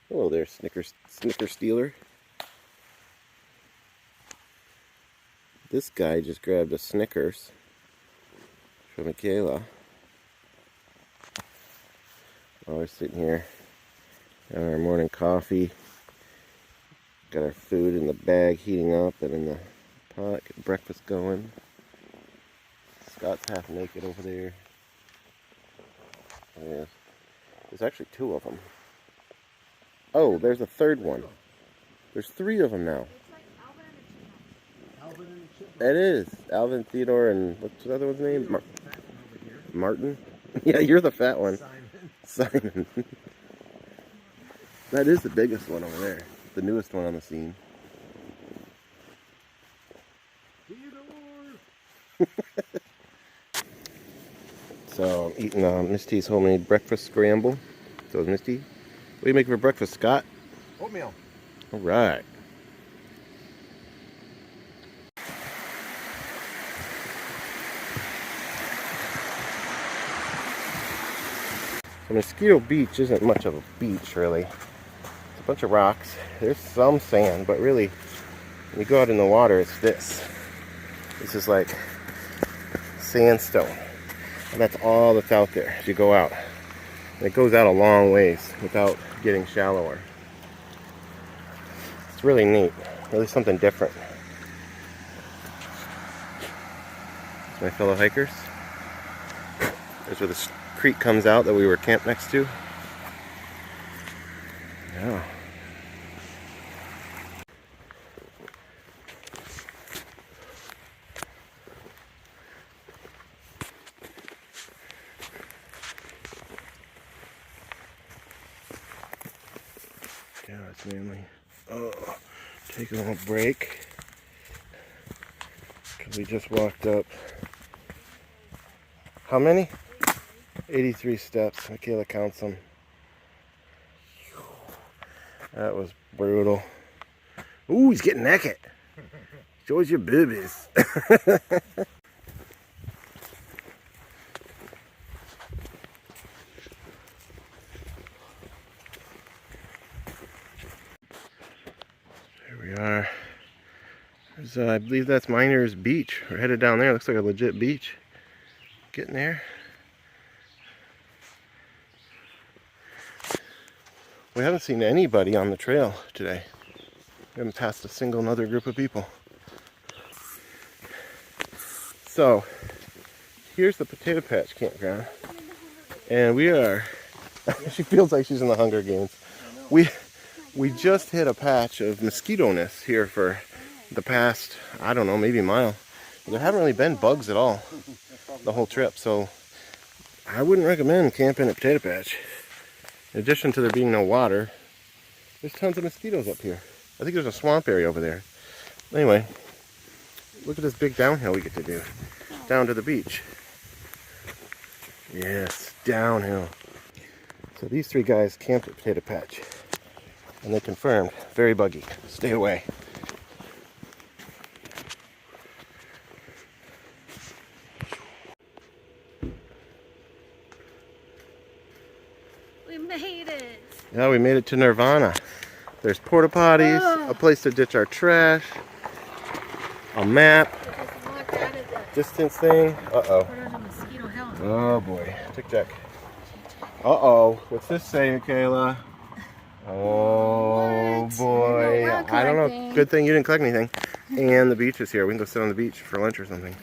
Hello there, Snicker Stealer. This guy just grabbed a Snickers for Michaela. While we're sitting here having our morning coffee. Got our food in the bag heating up and in the pot. Get breakfast going. Scott's half naked over there. There's actually two of them. Oh, there's a third one. There's three of them now. It is. Alvin, Theodore, and what's the other one's name? Martin? Yeah, you're the fat one. Simon. That is the biggest one over there. The newest one on the scene. So I'm eating Misty's homemade breakfast scramble. So Misty, what do you make for breakfast, Scott? Oatmeal. All right. So Mosquito Beach isn't much of a beach, really. It's a bunch of rocks. There's some sand, but really, when you go out in the water, it's this. This is like sandstone. And that's all that's out there as you go out. And it goes out a long ways without getting shallower. It's really neat. Really something different. It's my fellow hikers. There's where the creek comes out that we were camped next to. Yeah. Yeah, it's mainly take a little break because we just walked up how many? 83 steps. Michaela counts them. That was brutal. Ooh, he's getting naked. Show us your boobies. Here we are. I believe that's Miners Beach. We're headed down there. Looks like a legit beach. Getting there. We haven't seen anybody on the trail today. We haven't passed a single another group of people. So, here's the Potato Patch campground. And we are, she feels like she's in the Hunger Games. We just hit a patch of mosquito-ness here for the past, I don't know, maybe a mile. There haven't really been bugs at all the whole trip, so I wouldn't recommend camping at Potato Patch. In addition to there being no water, there's tons of mosquitoes up here. I think there's a swamp area over there. Anyway, look at this big downhill we get to do. Down to the beach. Yes, downhill. So these three guys camped at Potato Patch. And they confirmed, very buggy. Stay away. We made it. Yeah, we made it to Nirvana. There's porta potties, a place to ditch our trash, a map, distance thing. Uh-oh. Oh boy. Tic Tac. Uh-oh. What's this say, Michaela? Oh What? boy. No, I don't know. Good thing you didn't collect anything. And the beach is here. We can go sit on the beach for lunch or something.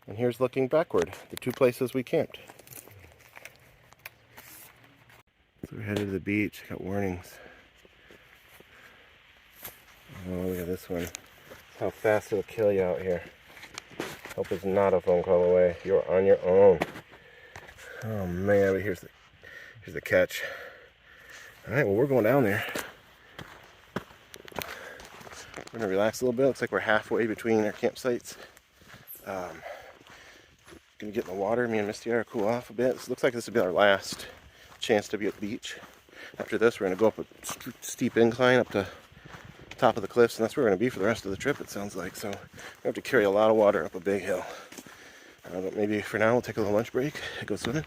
And here's looking backward. The two places we camped. So we're headed to the beach. Got warnings. Oh, look at this one. How fast it'll kill you out here. Hope it's not a phone call away. You're on your own. Oh man, but here's the catch. Alright, well we're going down there. We're gonna relax a little bit. Looks like we're halfway between our campsites. Gonna get in the water. Me and Misty are cool off a bit. It looks like this will be our last chance to be at the beach. After this, we're gonna go up a steep incline up to the top of the cliffs, and that's where we're gonna be for the rest of the trip, it sounds like. So we have to carry a lot of water up a big hill. But maybe for now we'll take a little lunch break, go swimming,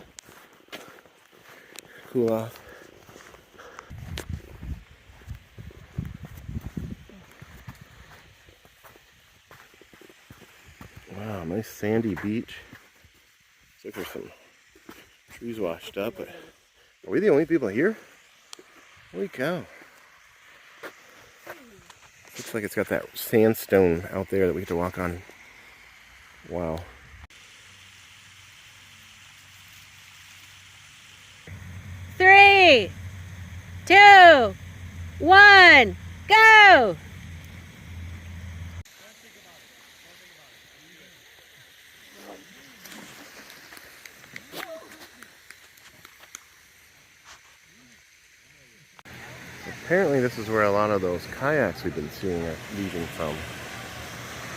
cool off. Nice sandy beach. Looks like there's some trees washed up, but are we the only people here? Holy cow. Looks like it's got that sandstone out there that we get to walk on. Wow. Three, 2, 1, go! Apparently this is where a lot of those kayaks we've been seeing are leaving from.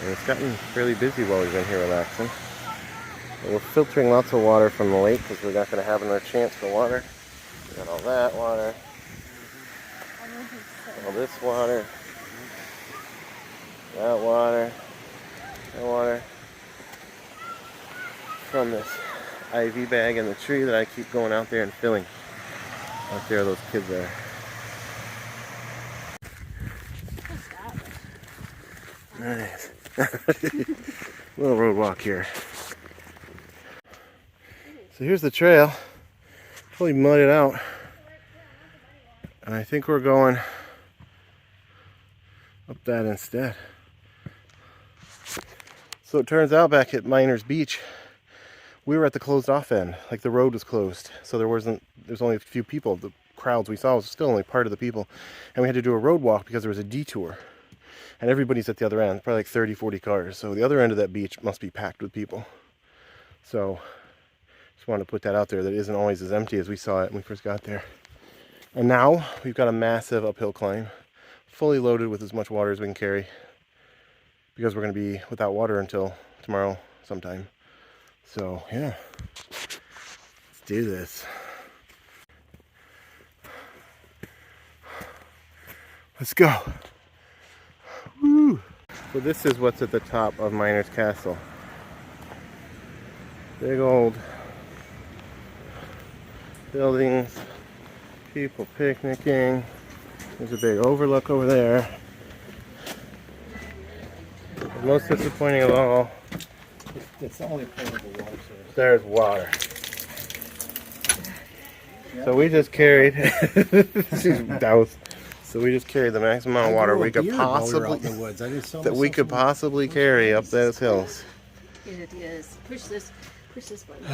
And it's gotten fairly busy while we've been here relaxing. And we're filtering lots of water from the lake because we're not going to have another chance for water. We got all that water. All this water. That water. That water. From this IV bag in the tree that I keep going out there and filling. Out there those kids are. Nice. Little road walk here. So here's the trail. Totally mudded out. And I think we're going up that instead. So it turns out back at Miners Beach, we were at the closed off end. Like the road was closed. So there's only a few people. The crowds we saw was still only part of the people. And we had to do a road walk because there was a detour. And everybody's at the other end, probably like 30, 40 cars. So the other end of that beach must be packed with people. So just wanted to put that out there, that it isn't always as empty as we saw it when we first got there. And now we've got a massive uphill climb, fully loaded with as much water as we can carry, because we're going to be without water until tomorrow sometime. So yeah, let's do this. Let's go. Woo. So this is what's at the top of Miners Castle. Big old buildings, people picnicking. There's a big overlook over there. The most disappointing of all, it's the only potable water source. There's water. Yep. So we just carried she's doused. So we just carried the maximum amount of water we could possibly carry up those hills. It is. Push this button.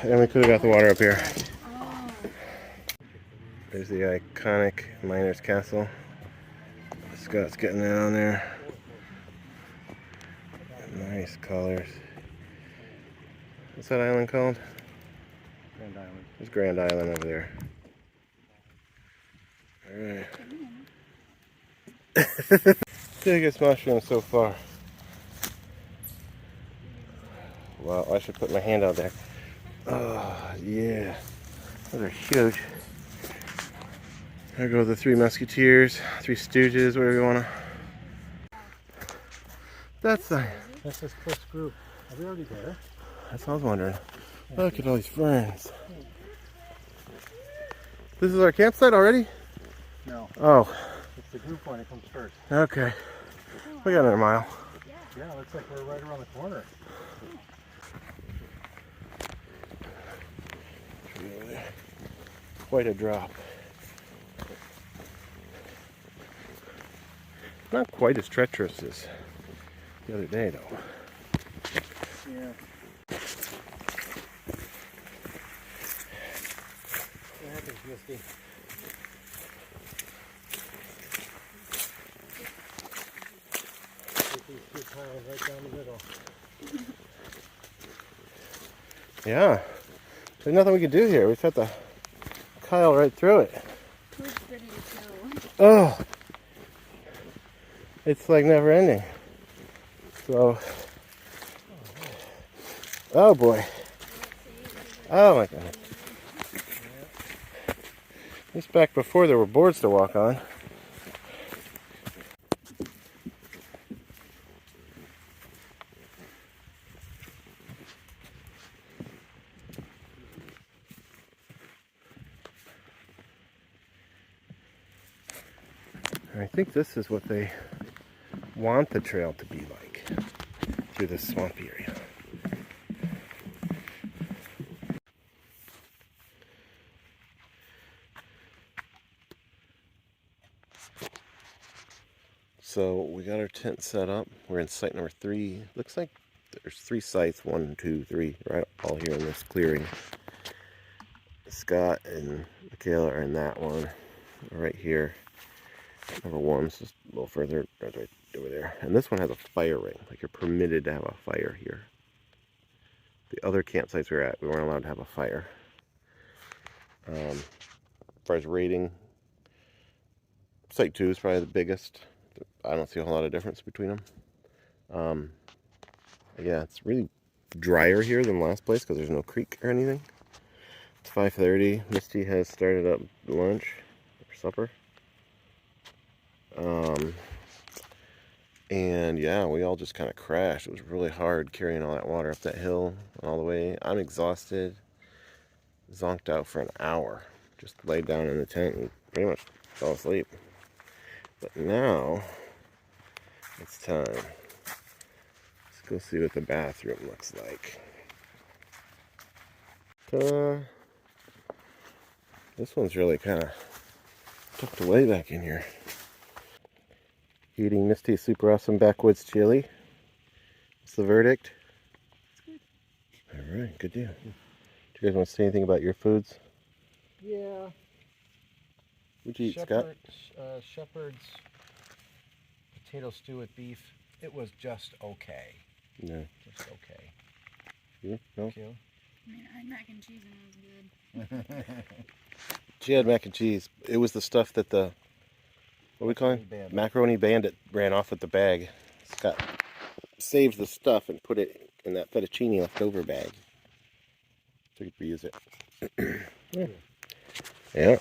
And we could have got the water up here. Oh. There's the iconic Miners Castle. Scott's getting that on there. Nice colors. What's that island called? Grand Island. There's Grand Island over there. Alright. Biggest mushroom so far. Wow, I should put my hand out there. Oh, yeah. Those are huge. There go the Three Musketeers, Three Stooges, whatever you want to. That's this Cliff's group. Are we already there? That's what I was wondering. Look at all these ferns. This is our campsite already? No. Oh. It's the group one that comes first. Okay. We got another mile. Yeah, looks like we're right around the corner. Quite a drop. Not quite as treacherous as the other day, though. Yeah. What happens, Misty? These two piles right down the middle. Yeah. There's nothing we could do here. We set the Kyle right through it. Oh. It's like never ending. So. Oh boy. Oh my god. This back before there were boards to walk on. I think this is what they want the trail to be like through this swampy area. So we got our tent set up. We're in site number 3. Looks like there's 3 sites, 1, 2, 3, right all here in this clearing. Scott and Michaela are in that one, right here. Number 1's just a little further, right over there. And this one has a fire ring, like you're permitted to have a fire here. The other campsites we were at, we weren't allowed to have a fire. As far as rating, site 2 is probably the biggest. I don't see a whole lot of difference between them. Yeah, it's really drier here than last place because there's no creek or anything. It's 5:30. Misty has started up lunch or supper. And yeah, we all just kind of crashed. It was really hard carrying all that water up that hill and all the way. I'm exhausted. Zonked out for an hour. Just laid down in the tent and pretty much fell asleep. But now, it's time. Let's go see what the bathroom looks like. This one's really kind of tucked away back in here. Eating Misty's super awesome backwoods chili. What's the verdict? It's good. Alright, good deal. Do you guys want to say anything about your foods? Yeah. What'd you eat, Scott? Shepherd's potato stew with beef. It was just okay. No. Just okay. You? No? Thank you. I mean, I had mac and cheese and it was good. She had mac and cheese. It was the stuff that the, what are we calling it? Macaroni Bandit ran off with the bag. Scott saved the stuff and put it in that fettuccine leftover bag. So you could reuse it. Yeah,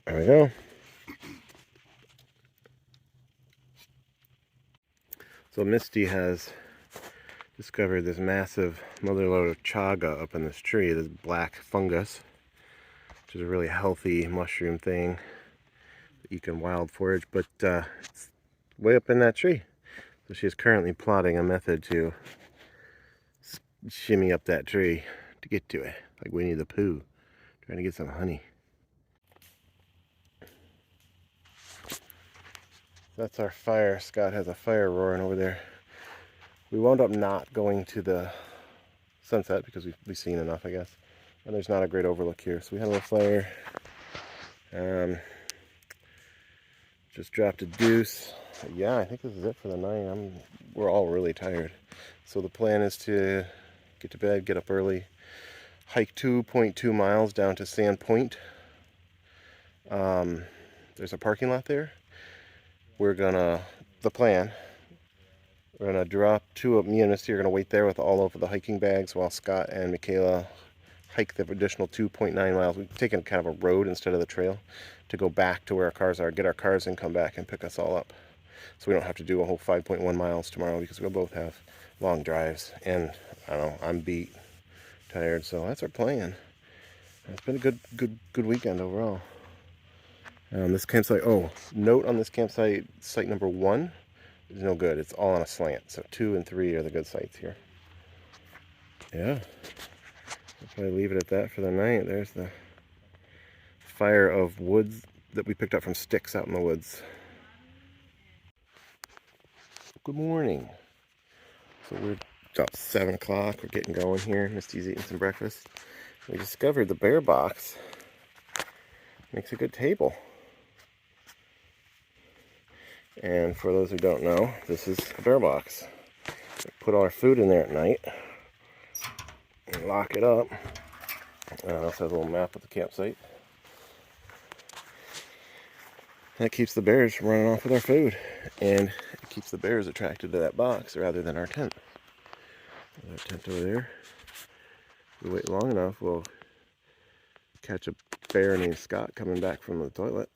there we go. So Misty has discovered this massive motherlode of chaga up in this tree, this black fungus, which is a really healthy mushroom thing that you can wild forage, but it's way up in that tree. So she is currently plotting a method to shimmy up that tree to get to it, like Winnie the Pooh, trying to get some honey. That's our fire. Scott has a fire roaring over there. We wound up not going to the sunset because we've seen enough, I guess. And there's not a great overlook here. So we had a little fire. Just dropped a deuce. Yeah, I think this is it for the night. We're all really tired. So the plan is to get to bed, get up early, hike 2.2 miles down to Sand Point. There's a parking lot there. The plan, we're gonna drop me and Misty are gonna wait there with all of the hiking bags while Scott and Michaela hike the additional 2.9 miles. We've taken kind of a road instead of the trail to go back to where our cars are, get our cars and come back and pick us all up. So we don't have to do a whole 5.1 miles tomorrow because we'll both have long drives. And I don't know, I'm beat, tired, so that's our plan. It's been a good weekend overall. This campsite, note on this campsite, site number 1 is no good. It's all on a slant. So 2 and 3 are the good sites here. Yeah. I'll probably leave it at that for the night. There's the fire of woods that we picked up from sticks out in the woods. Good morning. So we're about 7 o'clock. We're getting going here. Misty's eating some breakfast. We discovered the bear box. Makes a good table. And for those who don't know, this is a bear box. We put all our food in there at night and lock it up. It also has a little map of the campsite. That keeps the bears from running off with our food, and it keeps the bears attracted to that box rather than our tent. There's our tent over there. If we wait long enough, we'll catch a bear named Scott coming back from the toilet.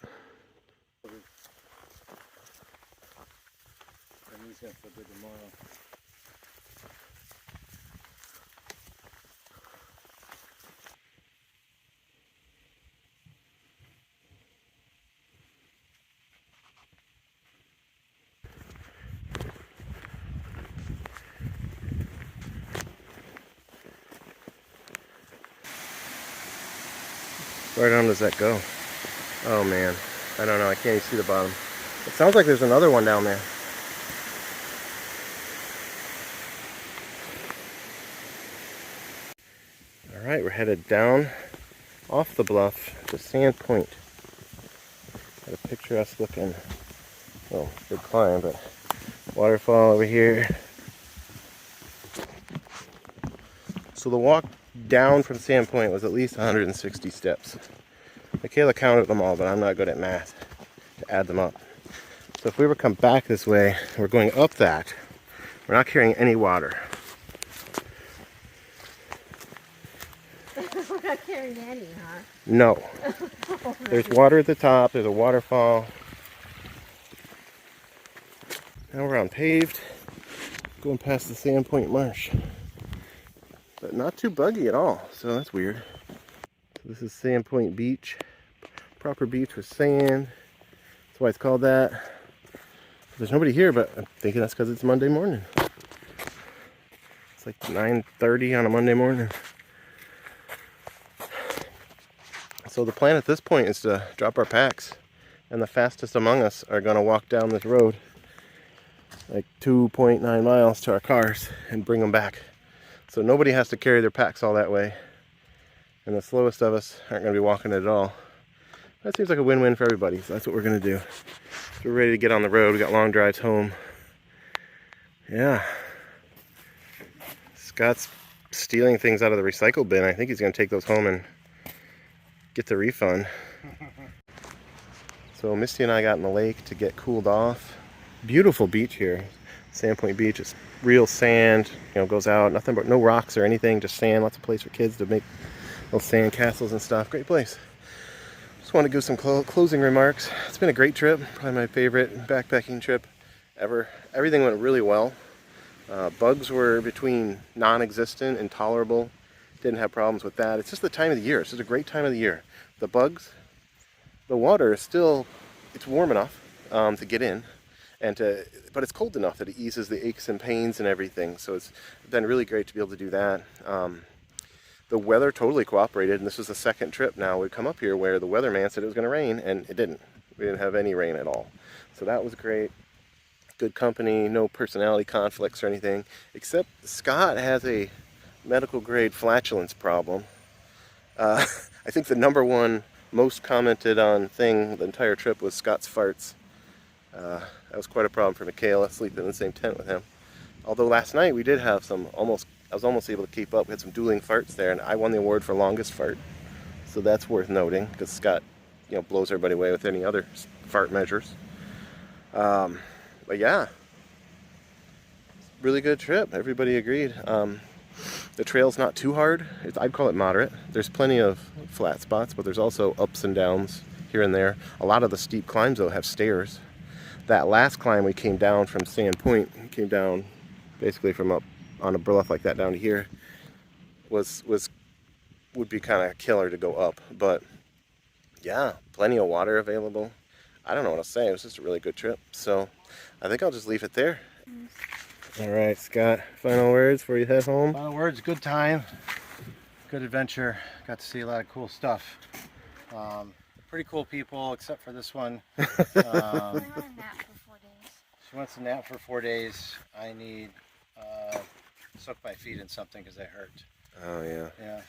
Where down does that go? Oh man, I don't know. I can't even see the bottom. It sounds like there's another one down there. Alright, we're headed down off the bluff to Sand Point. Got a picturesque looking, well, good climb, but waterfall over here. So the walk down from Sand Point was at least 160 steps. Michaela counted them all, but I'm not good at math to add them up. So if we were to come back this way, we're going up that. We're not carrying any water. We're not carrying any, huh? No. There's water at the top, there's a waterfall. Now we're on paved, going past the Sand Point Marsh. But not too buggy at all, so that's weird. So this is Sand Point Beach. Proper beach with sand. That's why it's called that. There's nobody here, but I'm thinking that's because it's Monday morning. It's like 9:30 on a Monday morning. So the plan at this point is to drop our packs, and the fastest among us are going to walk down this road like 2.9 miles to our cars and bring them back. So nobody has to carry their packs all that way, and the slowest of us aren't going to be walking it at all. That seems like a win-win for everybody, so that's what we're going to do. So we're ready to get on the road. We got long drives home. Yeah. Scott's stealing things out of the recycle bin. I think he's going to take those home and get the refund. So Misty and I got in the lake to get cooled off. Beautiful beach here. Sand Point Beach. It's real sand, you know, goes out. Nothing but no rocks or anything, just sand. Lots of place for kids to make little sand castles and stuff. Great place. Just want to give some closing remarks. It's been a great trip. Probably my favorite backpacking trip ever. Everything went really well. Bugs were between non-existent and tolerable. Didn't have problems with that. It's just the time of the year. It's just a great time of the year. The bugs, the water is still, it's warm enough to get in, but it's cold enough that it eases the aches and pains and everything. So it's been really great to be able to do that. The weather totally cooperated, and this was the second trip now we'd come up here where the weatherman said it was going to rain, and it didn't. We didn't have any rain at all. So that was great. Good company, no personality conflicts or anything, except Scott has a medical grade flatulence problem. I think the number one most commented on thing the entire trip was Scott's farts. That was quite a problem for Michaela, sleeping in the same tent with him. Although last night we did have some I was almost able to keep up. We had some dueling farts there, and I won the award for longest fart. So that's worth noting, because Scott, you know, blows everybody away with any other fart measures. But yeah, really good trip. Everybody agreed. The trail's not too hard. I'd call it moderate. There's plenty of flat spots, but there's also ups and downs here and there. A lot of the steep climbs, though, have stairs. That last climb we came down from Sand Point, came down basically from up on a bluff like that down to here, would be kind of killer to go up. But yeah, plenty of water available. I don't know what to say. It was just a really good trip. So I think I'll just leave it there. All right, Scott, final words before you head home? Final words, good time, good adventure. Got to see a lot of cool stuff. Pretty cool people, except for this one. We went a nap for 4 days. She wants to nap for 4 days. I need soak my feet in something because they hurt. Oh, yeah. Yeah.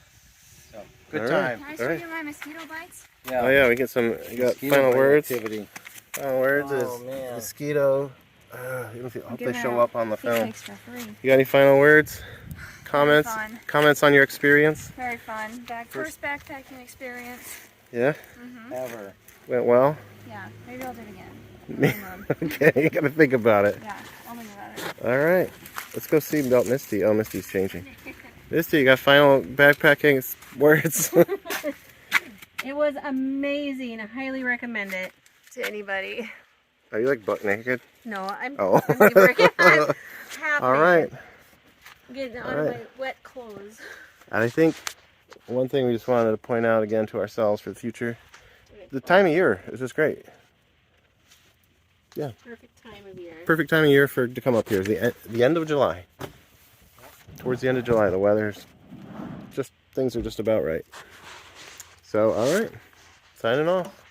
So, good All right. time. Can I show you my mosquito bites? Yeah. Oh, yeah, we get some, you got Mosquito final bite words? activity. Final words Oh, is man. mosquito. I hope they show up on the film. Picnics for free. You got any final words? Comments? fun. Comments on your experience? Very fun. First backpacking experience. Yeah? Ever. Went well? Yeah, maybe I'll do it again. Me- Minimum. Okay, you gotta think about it. Yeah, I'll think about it. Alright, let's go see about Misty. Oh, Misty's changing. Misty, you got final backpacking words? It was amazing. I highly recommend it to anybody. Are you like butt naked? No, I'm, Oh. I'm working. I'm happy. Alright. Getting out of my wet clothes. And I think one thing we just wanted to point out again to ourselves for the future, the time of year is just great. Yeah. Perfect time of year. Perfect time of year to come up here is the end of July. Towards the end of July, the weather's things are just about right. So, alright, signing off.